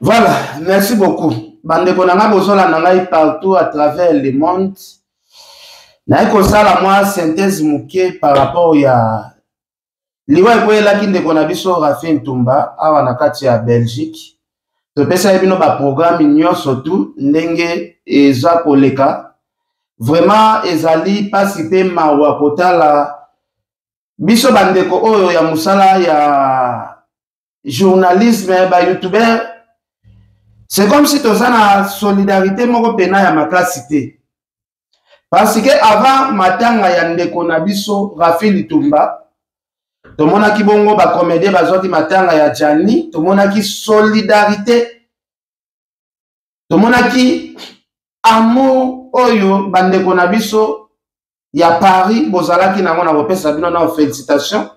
Voilà, merci beaucoup. Bande konanga bozola nangai partout à travers le monde. Na eko sala moi synthèse muke par rapport ya liwa ekoyela kinde kona biso Rafin Tumba awa na kati ya Belgique. To pesa bino ba programme nyonso tout ndenge eza koleka. Vraiment ezali pasi pe mawa kotala biso bandeko oyo ya musala ya journalisme ba youtuber. C'est comme si tu as une solidarité moko pena ya makasité. Parce que avant matanga ya ndeko na biso Rafin Tumba, to mona ki bongo ba comédien bazoti matanga ya Jani, to mona ki solidarité. To mona ki amour oyo bandeko na biso ya Paris bozalaki nango na kopesa bino na félicitations.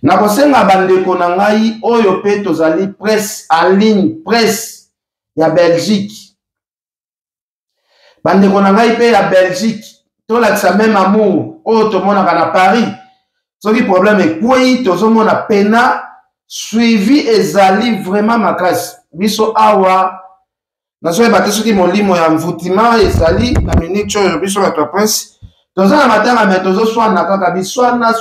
Na kosenga bandeko na ngai oyo pe tozali presse en ligne, presse ya Belgique. Bandeko na ngai pe ya Belgique, to lakisa même amour oyo tomonaka na Paris. Soki problème ekwei tozomona pena suivi ezali vraiment makasi. Biso awa nasoki bate soki molimo ya mvutima ezali na minute oyo biso bato ya presse. Tozana matanga me tozoswana kaka biswana.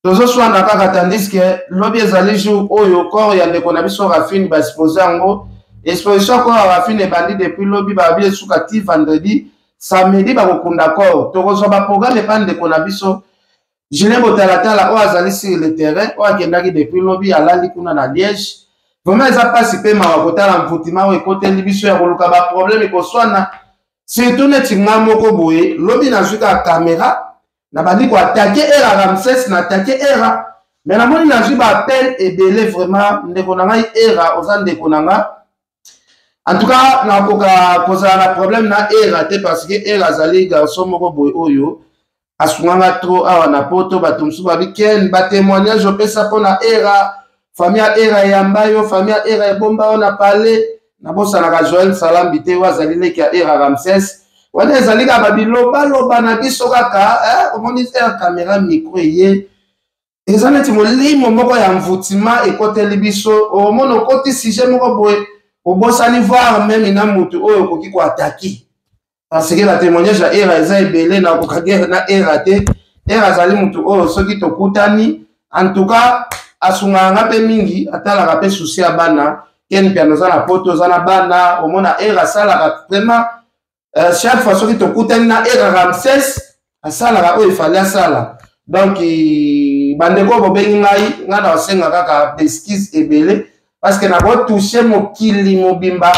Tozo swana kaka tandis que lobi ezali jour oyo corps ya ndeko na biso Rafin ba exposer yango exposition corps ya Rafin ebandi depuis lobi ba bi esukati vendredi samedi ba kokunda corps tokozwa ba programme pa ndeko na biso Julien Botalatala o azali sur le terrain o akendaki depuis lobi alali kuna na Liège vraiment eza pasi pe mawa kotala mvutima o ekoteli biso ya koluka ba problème ko swana surtout neti ngamoko boye lobi na zuka caméra na bandi ko attaquer era Ramsès na attaquer era mais na moni na jiba appel et belé vraiment ndeko na ngai era oza ndeko na nga en tout cas na koka koza na problème na era te parce que era zali garçon moko boy oyo asunganga trop awa na poto batumsu ba weekend ba témoignage opesa pona era famille era yambayo famille era ebomba ona parler na bosa na Joël Salam bité wazali leki ya era Ramsès. Wana ezalika babiloba na biso kaka omoni caméra micro ye ezaleti molimo moko ya mvutima ekoteli biso omona okoti sujet moko boye obosani voir même na mutu oyo okoki ko attaquer parce que la témoignage ya era eza ebele na kokagere na era te era azali mutu oyo soki tokutani en tout cas asunganga pe mingi atalaka pe souci ya bana ken piano za na poto za na bana omona era salaka vraiment chaque fois que tu écoutes un era Ramsès à ça là il fallait ça là donc bandeko bobengi ngai ngana wasenga kaka esquisse ebele parce que na bo toucher mokili mobimba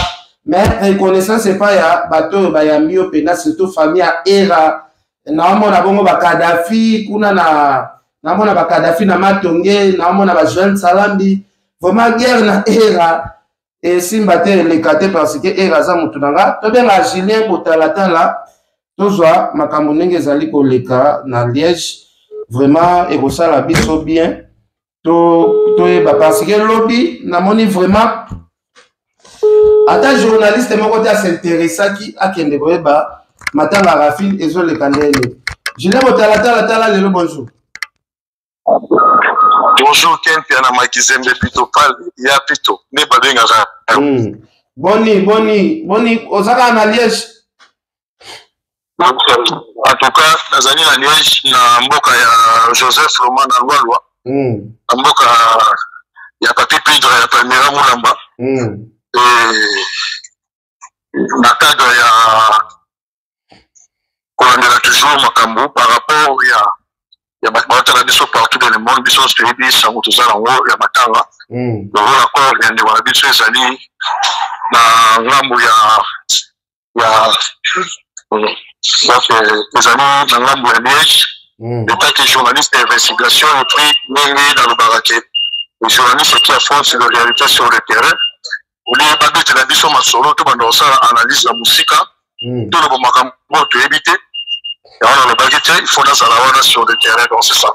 mais reconnaissance c'est pas ya bato ba yambi opena surtout famille ya era na mona bongo ba Kadhafi kuna na mona ba Kadhafi na Matonge na mona ba Joël Salambi vraiment guerre na era et simba te le kate parce que eraza mutunanga to benga Julien Botalatala tozwa makambo ndenge ezali koleka na Liège vraiment ekosala biso bien to parce que lobby na moni vraiment ata journaliste moko te s'intéressaki akende koyeba matanga Rafin ezoleka ndenge. Julien Botalatala tala lelo bonjour. Bonjour Ken Piana Makizembe plutôt pal ya plutôt ne babenga Boni ozaka na Liège. En tout cas nazali na Liège na mboka ya Joseph Roman na Lwalwa. Na mboka ya Papi Pedro ya Palmera Mulamba. Na cadre ya kolandela toujours makambo par rapport ya batala biso partout dans le monde biso pays sango tozala ngo ya matanga donc encore ya ndeko na biso ezali na ngambo ya ezali na ngambo ya Liège état que journaliste d'investigation et puis ndenge na lobaka le journaliste qui affronte la réalité sur le terrain oli babetela biso masolo to banda osala analyse ya musika to lobo makambo toyebi te. Il faut la sur le terrain, donc c'est ça.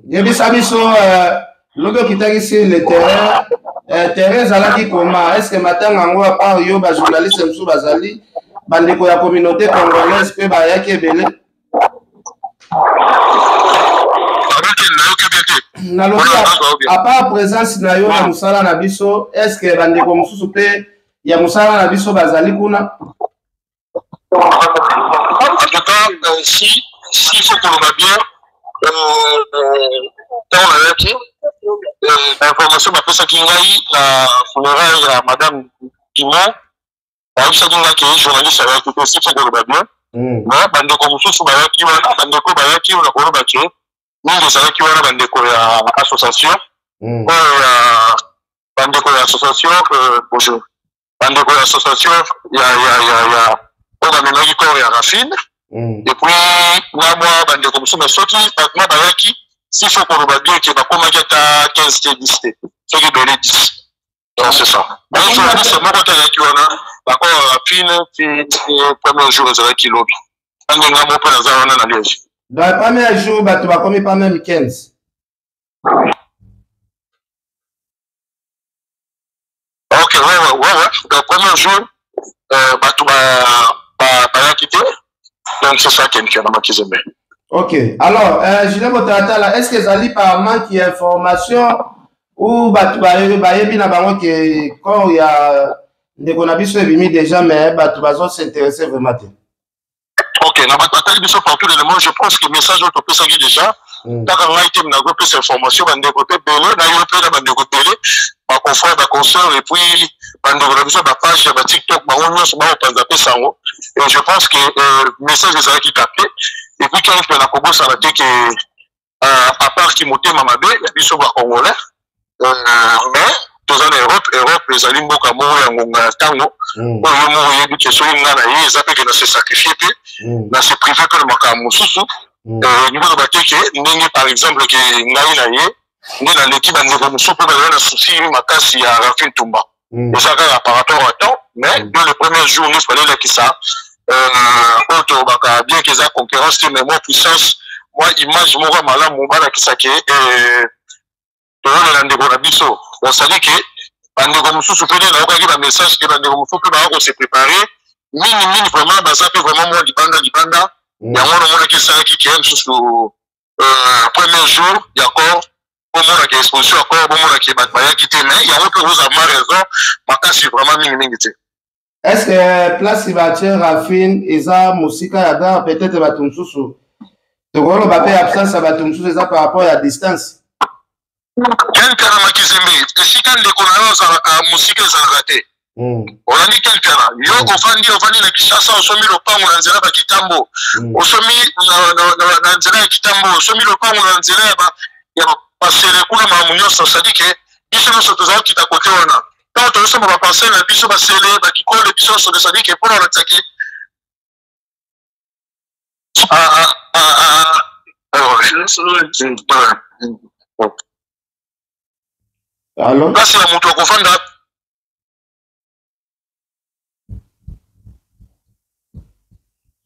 Yebisabiso, logo qui t'a ici le terrain, terrain zalaki comment? Est-ce que matin en à part yo ba journaliste msou bazali, bandeko ya communauté congolaise pe ba yaki ebele? à part présence na yo na musala na biso, est-ce que bandeko mosusu pe ya musala na biso bazali kuna? En tout cas, si faut qu'on va bien, l'information m'a fait ça qu'il y a la funéraille à Madame Dumont, il y a un journaliste avec tout aussi, faut qu'on va bien. Mais bandeko mosusu bayaki wana, bandeko bayaki wana ko ba ke, mingi ezalaki wana bandeko ya association, bandeko ya association, bonjour, bandeko ya association, ya Ogamemaki corps ya Rafine, et puis moi bandeko mosusu soki moi bayaki, si faut qu'on va bien que bakomaki ata 15 10 soki belé 10. Donc c'est ça. Mais journaliste moi quand ayaki wana, d'accord Rafine puis premier jour ezalaki lobby. Donc le premier jour, tu vas comme pas même 15. Ok, ouais. Le premier jour, tu vas quitter. Donc c'est ça qui est le mieux. Ok, alors, Julien Botatala, est-ce que ça lit par manque d'information ou tu vas bien que quand il y a des connaissances déjà, mais tu vas s'intéresser vraiment. Ok, na batali biso partout les éléments, je pense que le message auto peut s'agir déjà. Tant qu'on a été na groupe ces informations, bande côté belé, na yo pe na bande côté belé, ba confrère, ba consœur et puis bande na biso ba page ba TikTok, ba on nyonso ba opanza pe sango. Et je pense que message de ça qui capté et puis quand on a Congo ça va dire que à part qui monter mamabe, biso ba congolais. Mais dans Europe les aliments mboka mo ya ngonga tango. Bon yo mo yebi que so ngana ye zape que na se sacrifier pe. Na se privé que le makambo susu niveau de bateke ndenge par exemple que ngai na ye ngai na l'équipe à niveau musu pe na souci makasi ya Rafine Tumba et ça par rapport à temps mais dans le premier jour nous fallait là que ça auto baka bien que ça concurrence mais moi puissance moi image moko malamu bana kisake to na ndeko na biso on savait que bandeko mususu pe na okaki ba message que bandeko mususu pe ba ko se préparer mini vraiment baza pe vraiment moi libanda ya mwana mwana qui ça qui aime sous premier jour d'accord pour moi qui exposition encore pour moi qui bat baya qui mais il y a autre chose à ma raison makasi vraiment mini te. Est-ce que place Sébastien Rafine eza musika ya da peut-être batumsusu to golo ba pe absence batumsusu eza par rapport à distance quel kana makizembe esika ndeko na yo za musika za raté. On a dit quelqu'un là. Yo ofandi na Kishasa osomi lopango na nzela ba kitambo. Osomi na nzela ya kitambo, osomi lopango na nzela ya pasele kuna mamunyoso sadike biso no soto za kita kote wana. Quand on osomi ba pasele na biso ba sele ba kikole biso so de sadike pour on attaquer. Allô? Là c'est la moto kofanda.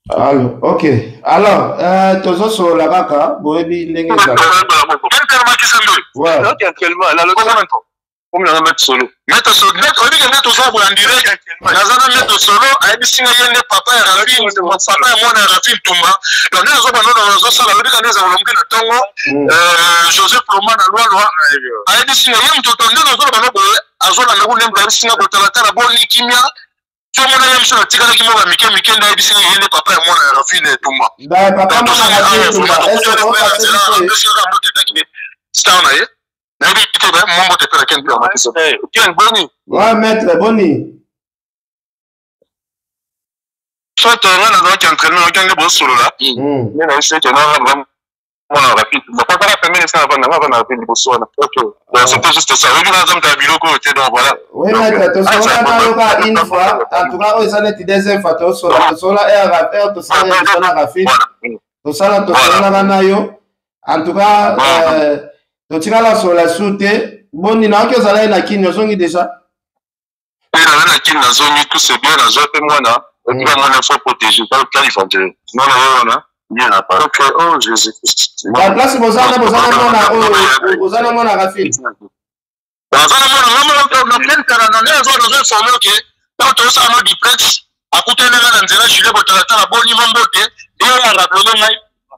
Alors, ok. Alors, toujours sur la vaca, Boebi, Lengue. Ouais. Là, actuellement, là, le gouvernement. Comme on mettre solo. Mettre solo. On dit que mettre solo en direct. Nazana mettre solo. Aïe, si on y a papa et Rafine, papa et moi, Rafine Tumba. Donc, nous avons dans ça, on dit que nous avons le Tongo. Joseph Roman à loi. Aïe, si on y a un total, nous avons Azola, nous avons un si on a la bonne kimia. Tu as mon ami sur la tigre qui m'a mis Mikel n'a dit que papa et moi, Rafine Tumba. Ben, papa, moi, Rafine Tumba. Est-ce que ouais, maître, Boni. Soit on a un entraînement, on a un bon solo là. Mais là, c'est que nous avons rapide. On va pas permettre ça avant la rapide du Botswana. Ok. C'était juste ça. Oui, nous avons un biloko, donc voilà. Oui, maître, tu sais, une fois, en tout cas, ça n'est deuxième fois, tu sais, tu sais, Rafine. Tu sais, en tout cas, tu as sur la soute. Bon, il y a que ça là, il y a déjà. Il y a une zone tout c'est bien, la zone moi là. Il y a mon info protégé, pas le plan infantil. Non, il y a pas. Ok, oh Jésus. La place, vous avez mon Rafine.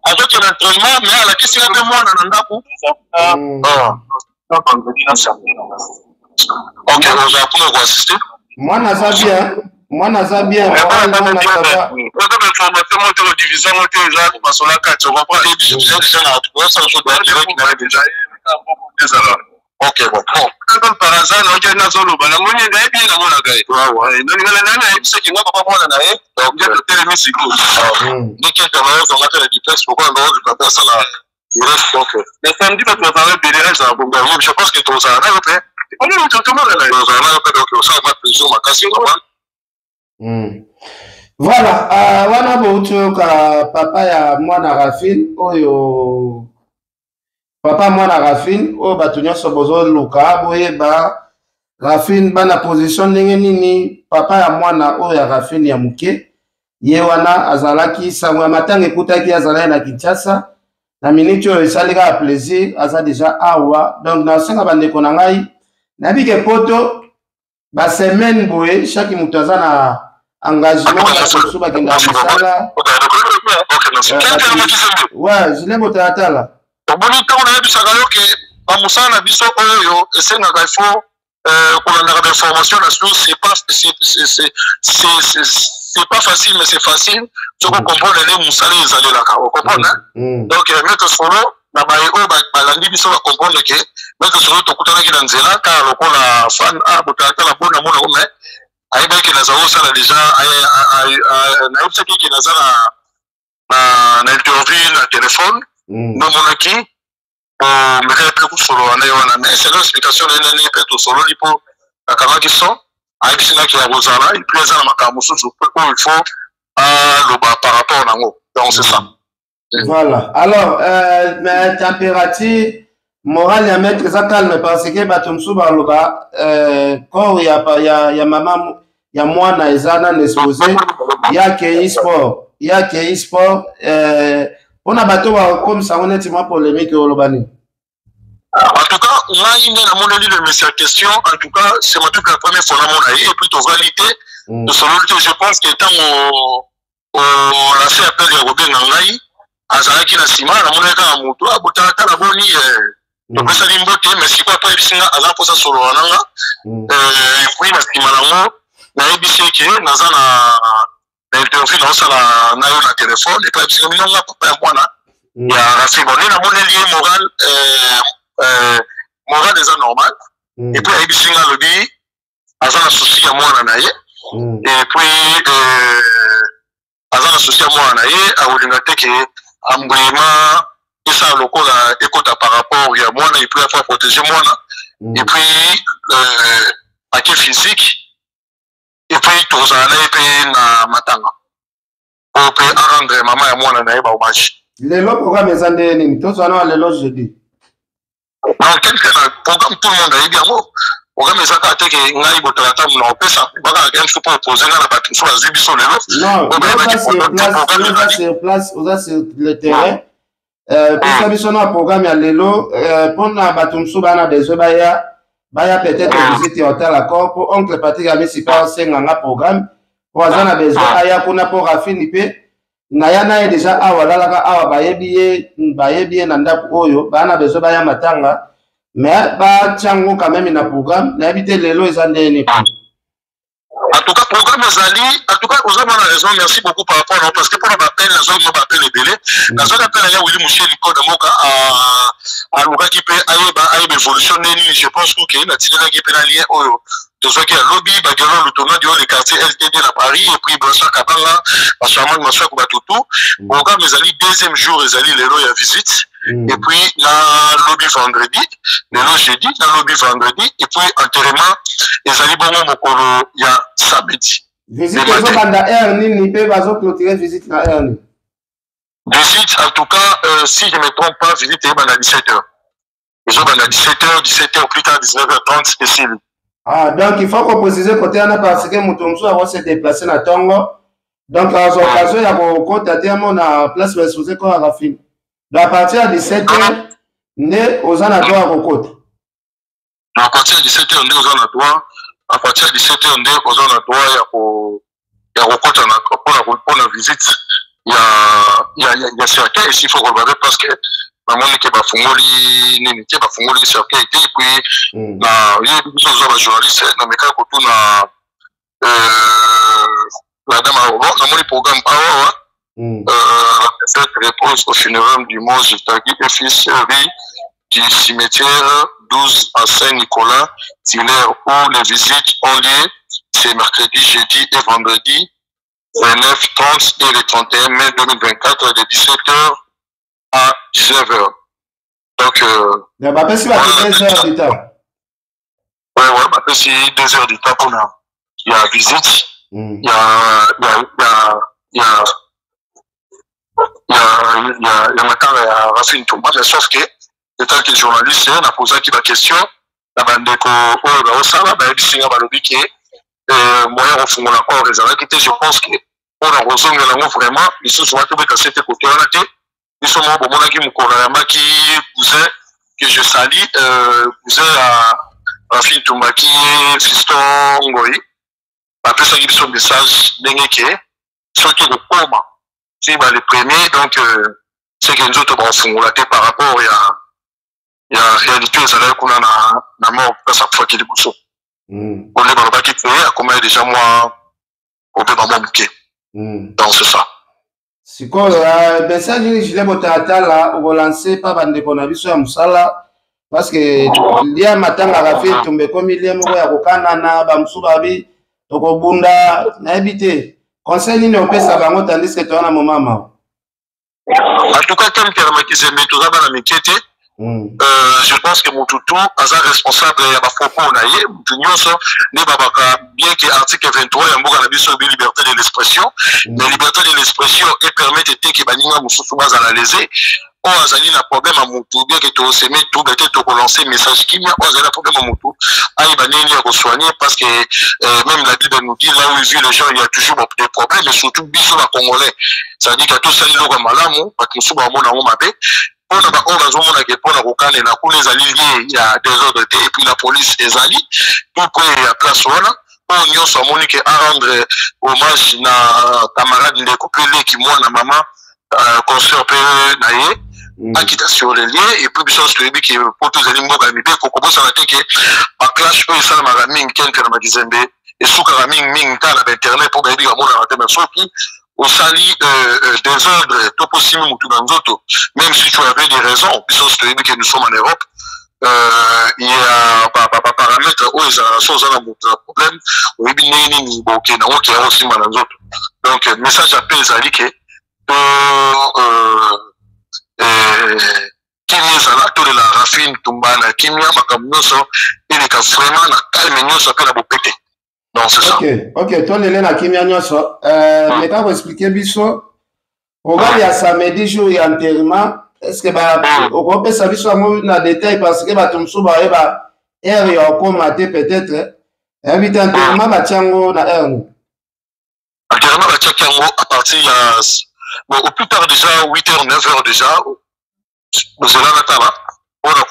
avec un entraînement, mais à la question de moi, ok, on va pour assister. Moi, naza bien. Moi, naza bien. Moi, ok, bon. Quand par hasard, on a un solo, on a bien la monnaie. Je pense que tout ça, voilà, wana boutuka papa ya mwana Rafine oyo papa mwana Rafine oyo bato nyonso bozoluka boyeba Rafine bana position ndenge nini papa ya mwana oyo ya Rafine ya muke ye wana azalaki sango ya matanga ekutaki azalaki na Kinshasa na minute oyo esalika ya plaisir aza deja awa donc nasenga bandeko na ngai nabike poto ba semaine boye chaque moto aza na engagement bato bakenda mosala ouais jile botalatala oboni ntango nayebisaka yo ke bamosala na biso oyo esengaka ifo kolandaka bainformation na biso c'est pas facile mais c'est facile soko comprendre le mosala ezalelaka okomprendre donc maître solo na baye oyo balandi biso bacomprendre ke maître solo tokutanaki na nzela kaka lokola fan botalatala mpona mona ome ayebaki naza osala deja nayebisaki ke naza na interview na telefone nomonaki mekaya mpe kusolo wana ye wana mais c'est l'explication na nani mpe tosololi mpo akangaki son ayebisinaki ya kozala epui eza na makambo mosusu oyo il faut aloba par rapport nango donc c'est ça. Voilà, alors température morale ya maître eza calme parce que bato mosusu baloba corps ya mama ya mwana eza nano exposé yakei sport mpona bato bakomisa yango neti mwa polémique oloba nini? En tout cas, ngai nde namoneli le monsieur question, en tout cas, c'est ma toute la première fois na et puis tovalité de son je pense que ntango olasi appel ya kobenga ngai azalaki na nsima namoneli kaka moto abotalaka na boni topesali mbote mais sikoyo apo ayebisinga aza mposa solola nanga epui na nsima nango nayebisi eke naza na interview naosala na yo na telefone epo ayebisinga minonga papa ya mwana ya Rafine nde namoneli ye moral eza normal epuis ayebisinga alobi aza na souci ya mwana na ye epuis aza na souci ya mwana na ye akolinga te ke ambwema esala lokola ekota par rapport ya mwana epuis afa protéger mwana epuis ake physique epuis tozala na ye mpe na matanga po mpe arendre mama ya mwana na ye bahommage lelo programme eza nde nini tozala na lelo jeudi dans quelques programme tout le monde a dit yango programme ezaka te ke ngai botalata na opesa baka game super opposé nga na bato so azwi biso lelo non sur place oza sur le terrain pesa biso na programme ya lelo mpona bato mosusu bana besoin baya peut-être visite ya hotel accord po oncle Patrick Amisika osenga nga programme po aza na besoin aya kuna po Rafine mpe naya na ye deja awa lalaka awa bayebi ye na ndako oyo bana besoin baya matanga mais batiango quand même na programme nayebi te lelo eza ndeni. En tout cas, programme Zali, en tout cas, vous avez raison, merci beaucoup par rapport à parce que pour l'appel, la zone m'appelle les délais. La zone appelle à Willy Mouché, l'école de Moka, à Luka qui peut aller évolutionner, je pense que la Tina qui peut aller au de ce qui est lobby, Bagalon, le tournoi du haut des quartiers LTD à Paris, et puis Blanchard Kabala, Bachaman, Massoua Koubatoutou. Programme Zali, deuxième jour, Zali, les lois à visite. Et puis, la lobby vendredi, le jeudi, la lobby vendredi, et puis, enterrement, et Zali Bongo Mokolo, il y a samedi. Visite aux banda Erni, ni peut pas clôturer visite à Erni. Visite, en tout cas, si je ne me trompe pas, visite est à 17h. Ils ont à 17h, plus tard 19h30, c'est possible. Ah, donc il faut qu'on précise côté Anna parce que Moutomsou va se déplacer dans Tongo. Donc, à l'occasion, il y a un compte à terme, on a place pour exposer quoi à Rafine. Donc, à partir de 17h, né aux anatoires à Rocote. À partir de 17h, né aux anatoires. À partir de 17h, né aux anatoires, il y a Rocote pour la visite. il y a cercueil ici, il faut regarder parce que maman qui va fongoli n'était pas fongoli cercueil et puis na il y a des journalistes na meka kotu na la dame na mon programme cette réponse au funéraire du mont Jitagi et fils du cimetière 12 à Saint-Nicolas Tiller où les visites ont lieu c'est mercredi, jeudi et vendredi 29, 30 et le 31 mai 2024 de 17h à 19h. Donc, il y a pas de 2 heures du temps. Ouais, c'est 2 heures du temps pour nous. Il y a visite, il y a matin à Rafine Touma, mais sauf que, étant que journaliste, on a posé la question, la bande de Osama, il y a des qui moyen au fond de l'accord réservé, je pense que on a reçu vraiment, ils sont souvent que c'était côté là, ils sont membres de mon équipe qui cousin que je salue, cousin à Rafine Touma qui est fiston Ngoyi. Après ça, il y a un message d'énéqué, ceux qui le coma. C'est les premiers, donc c'est que nous autres on l'a par rapport il y a réalité ça là qu'on a la mort à chaque fois qu'il est boussou. On est dans le bac qui à combien déjà moi on peut pas manquer. Donc c'est ça. C'est quoi le message je l'ai botata là relancer pas bande qu'on a vu sur Musala parce que il y a matin à la fête tomber comme il y a mo ya kokana na ba musubabi tokobunda na habité conseil ni on peut ça bango tandis que toi na maman. En tout cas comme qui s'est mis tout ça dans la métier. Je pense que Moutoutou est responsable de la propos bien que l'article 23 il y a une liberté de l'expression mais liberté de l'expression et permet de que Banina Moussou à la lésée on a un problème à Moutou bien que tu as semé tout peut-être tu lancer message qui on a un problème à Moutou à Ibanini à soigner parce que même la Bible nous dit là où il vit les gens il y a toujours des problèmes mais surtout bisous à Congolais ça dit qu'à tout ça il y a malamu parce que souvent on a un mabé on a il y a des ordres et puis la police est allée pour qu'il y a place on a rendre hommage à camarade de couple qui moi na maman consort naie à quitter sur les liens et puis bisous que qui pour tous les mots gamibé kokoko ça que à clash eux ça ma ming quelqu'un na dizembe et sous ming ming ta na internet pour baby amona na tellement sopi au sali des ordres tout possible même si tu avais des raisons puisque que nous sommes en Europe il y a paramètres où ils ont un problème où il y a aussi mal donc message appel Zali que Kimi Zala tout de la Rafine Tumbana Kimi Makamuso il est vraiment na calme nous ça peut la péter. Non, c'est ça. Ok, toi, Lélène, qui m'a dit ça. Mais quand vous expliquez, Bisso, on va dire samedi jour et enterrement. Est-ce que on peut savoir ça dans détail parce que tu me souviens, il y a encore maté peut-être. Invité enterrement, Batiango, na Erno. Enterrement, Batiango, à partir au plus tard déjà, 8h, 9h déjà. Nous sommes là, on a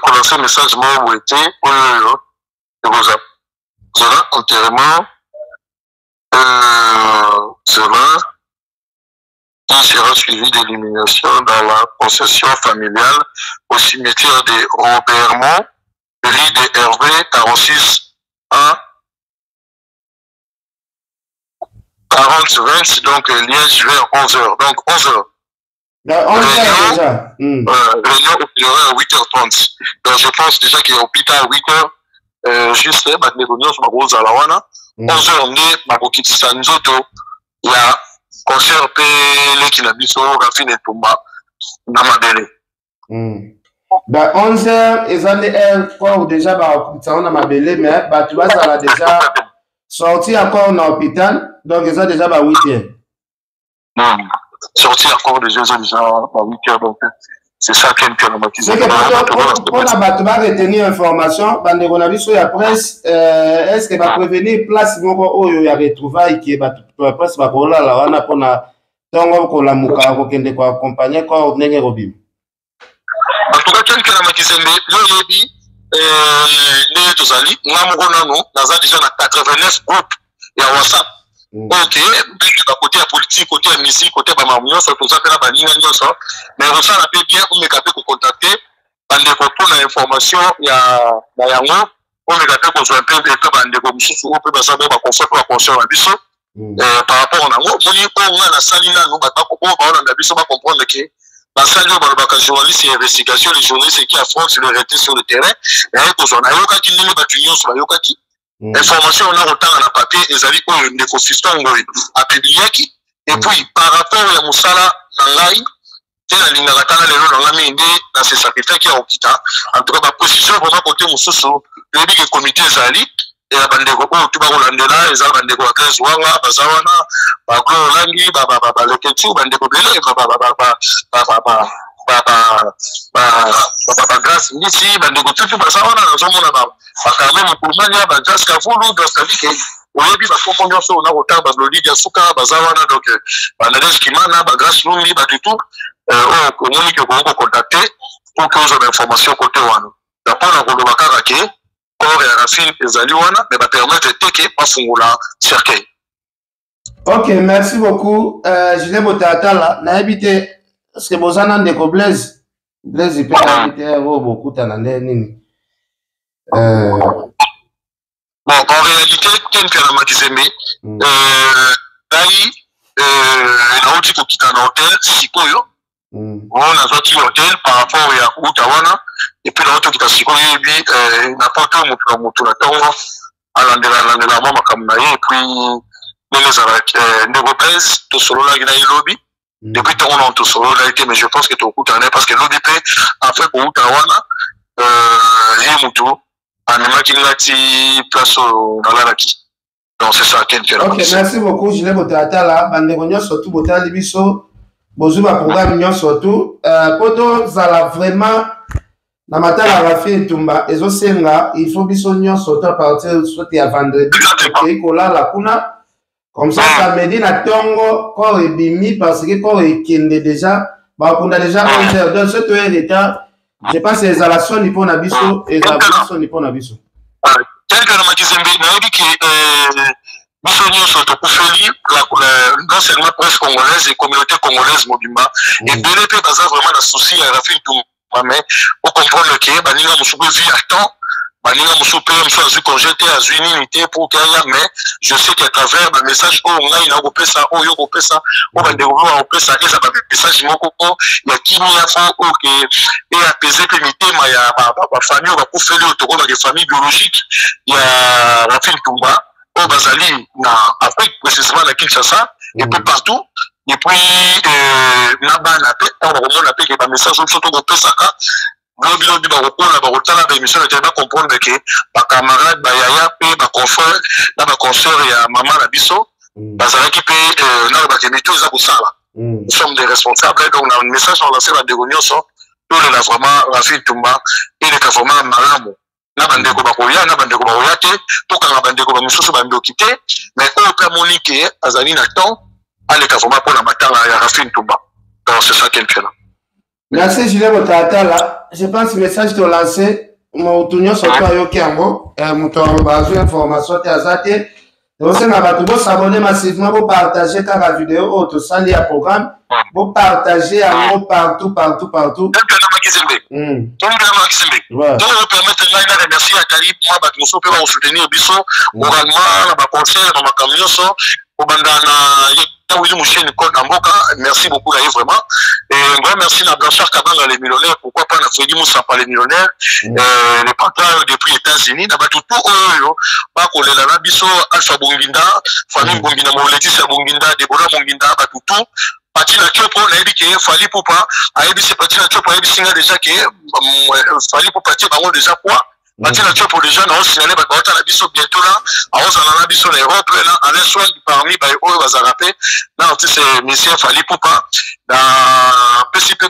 commencé le message, où était, cela, enterrement, cela, qui sera suivi d'élimination dans la concession familiale au cimetière de Robermont, rue de Hervé, 46 à 40-20, donc Liège vers 11h. Donc 11h. Réunion déjà. Réunion au funéraire à 8h30. Donc je pense déjà qu'il y a hôpital à 8h. Juste, les réunions sont à 11h. 11h, on est à Bokitisa Nzoto. Il y a concert qui n'a pas Rafine et Toumba. Namadele. Dans 11h, ils ont des déjà dans Namabele, mais tu vas ça déjà sorti encore en hôpital, donc ils ont déjà 8h. Sorti encore déjà à 8h, donc c'est ça qui est c'est que pour la retenir l'information, dans les journalistes sur la presse, est-ce que va prévenir place où il y a retrouvailles qui est la presse va coller là, on a pour la tongo pour la mouka pour qu'elle soit accompagnée quand on est robin. En tout cas, quelqu'un qui m'a dit, les Tozali, nous avons déjà 89 groupes et WhatsApp. Ok, côté politique, côté musique, côté bamamouillon, ça tout ça fait la banine, mais on s'en appelle bien, on est capable de contacter, on est pour l'information, il y a yango, on est capable de soit un peu de comme si on peut savoir ma confort pour la conscience à biso, par rapport à yango, on a la salle là, nous battons pour on a biso va comprendre que la salle de la journaliste et investigation, les journalistes qui affrontent le réalité sur le terrain, et on a yoka qui n'est pas d'union sur la yoka qui information on a autant à la papier et ali oyo ndeko fiston ngoyi a publié qui et puis par rapport à musala nangai tena lingaka tana lelo nanga minde na se sacrifice qui a okita en tout cas ba position vraiment côté mususu le big comité zali et la bandeko ko tuba ko landela eza bandeko wa classe wanga bazawana ba ko langi ba leketu bandeko bele ba grâce ici bandeko tutu bazawana nazomona ba quand même pour mania ba jaska fulu jaska dike oyebi ba kombo nyonso na kota ba blodi ya suka bazawana donc ba nadej kimana ba grâce lumbi ba tutu o komoni que ko contacter pour que vous avez information côté wana d'après na ko bakaka ke corps ya rafine ezali wana mais ba permettre teke pas fungula cercueil. Ok, merci beaucoup. Je l'ai voté à Tala. Na habité parce que bozana ndeko Blaise il peut habiter beaucoup tanande nini. Bon, en réalité, quel que la Makizembe, Dali, il a dit qu'il y a un hôtel, Sikoyo, on a sorti l'hôtel par rapport à Outawana, et puis l'autre qui a Sikoyo, il n'a pas tout le monde, à l'endroit, et puis, les Négopèses, tout solo là, il a eu lobby, depuis tout le monde, tout solo là, mais je pense que tout le monde, parce que l'ODP a fait pour Outawana, il y a Moutou. Donc c'est ça qui est ok, merci beaucoup. Je l'ai voté à Tala. Bandegogno surtout voté à Libiso. Bonjour, programme surtout. Poto Zala vraiment. Na matala Rafi Tumba. Ezo Senga. Il faut biso nyon surtout à partir de à vendredi. Et kola la kuna. Comme ça, samedi na tongo. Quand il bimi parce que quand il kende déjà. Bah, on a déjà 11 heures. Donc, ce est l'état. Je pense que les installations n'y pas n'abisso et les installations n'y pas n'abisso. Tel que le Makizembe, n'a dit que Bissonio sont au Koufeli, non seulement presse congolaise et communauté congolaise Mobimba, et BLP basé vraiment la souci à la fin tout, mais pour comprendre que Banina Moussoube vit à temps, Banina Moussoube Moussou a vu congété à unité pour qu'il y ait, mais je sais qu'à travers le message, oh, on a une opé ça, oh, yo, opé ça, on va dérouler en opé ça, et ça va être message, il y a qui n'y a pas, ok, et apaiser, pémité, mais il y a ma famille, on va pour faire le tour dans les familles biologiques, il y a Rafine Toumba, au Bazali, en Afrique, précisément à Kinshasa, et puis partout, et puis, là-bas, on va appeler les messages, surtout au Pesaka, lobi ba kokona ba kotala ba émission na ba comprendre que ba camarade ba yaya pe ba confrère na ba consœur ya maman na biso bazala ki pe na ba kemito za kusala nous sommes des responsables donc on a un message on lancer la dégonioso tout le la vraiment Rafine Tumba il est vraiment malamu na bandeko ba koya na bandeko ba koya te to kanga bandeko ba mususu ba ndokite mais au pe monique azali na temps ale ka vraiment pour la matanga ya Rafine Tumba donc c'est ça qu'elle fait là. Merci Julien Botatala. Je pense que le message de lancé, mon tournoi sur toi, Yokiambo, mon tournoi basé information, t'es azate. Donc, c'est ma tout s'abonner massivement, vous partager la vidéo, ou tout ça, lié à programme, vous partager à nous partout. Donc, on permettre de remercier à Talib, moi, nous pouvons soutenir Bisso, moralement, ma conseil, ma camion, au bandana, oui, monsieur Nicole Namboka, merci beaucoup d'ailleurs vraiment. Et un grand merci à Blanchard Kabanga, les millionnaires, pourquoi pas à Freddy Moussa, pas les millionnaires, les partenaires depuis les États-Unis, d'abord tout, pas qu'on est là, Bisso, Alpha Bonginda, famille Bonginda, Laetitia Bonginda, Deborah Bonginda, tout. Parti la Tchopo, la Ebi qui est Fali Poupa, a Ebi c'est parti la Tchopo, a Ebi Singa déjà qui est Fali Poupa, Bango déjà quoi? Parti la Tchopo déjà, on signalé, on a biso bientôt là, on a biso l'Europe là, on est soin parmi, on va s'arrêter. Là, c'est monsieur Fali Poupa, dans PCP,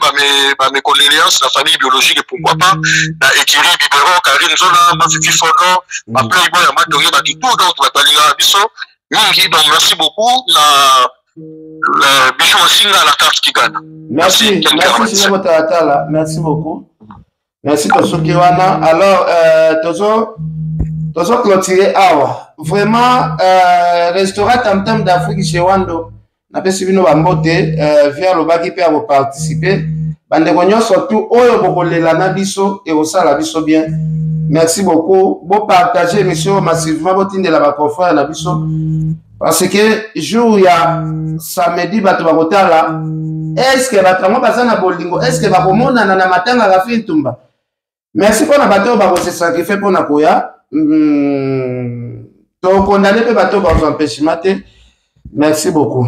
mes condoléances, la famille biologique, et pourquoi pas, dans Ekiri, Bibero, Karine Zola, ma Fifi Fono, ma Playboy, ma Dori, ma tout, donc, on va aller biso. Donc, merci beaucoup. Le bichon signe à la carte qui gagne. Merci, merci beaucoup. Merci Toso Kiwana. Alors, Toso clôturer awa. vraiment restaurant Tam Tam d'Afrique chez Wando na pesi bino bambote via lobaki pe a participer bande konyo surtout oyo bokolela na biso et osala biso bien. Merci beaucoup. Bon partager émission massivement botindela ba confrère na biso parce que jour ya samedi bato bakotala est-ce que batango bazana bolingo est-ce que bakomona na matanga Rafine Tumba. Merci pour na bato ba se sacrifier pour na koya to condamner pe bato ba empêchement. Merci beaucoup.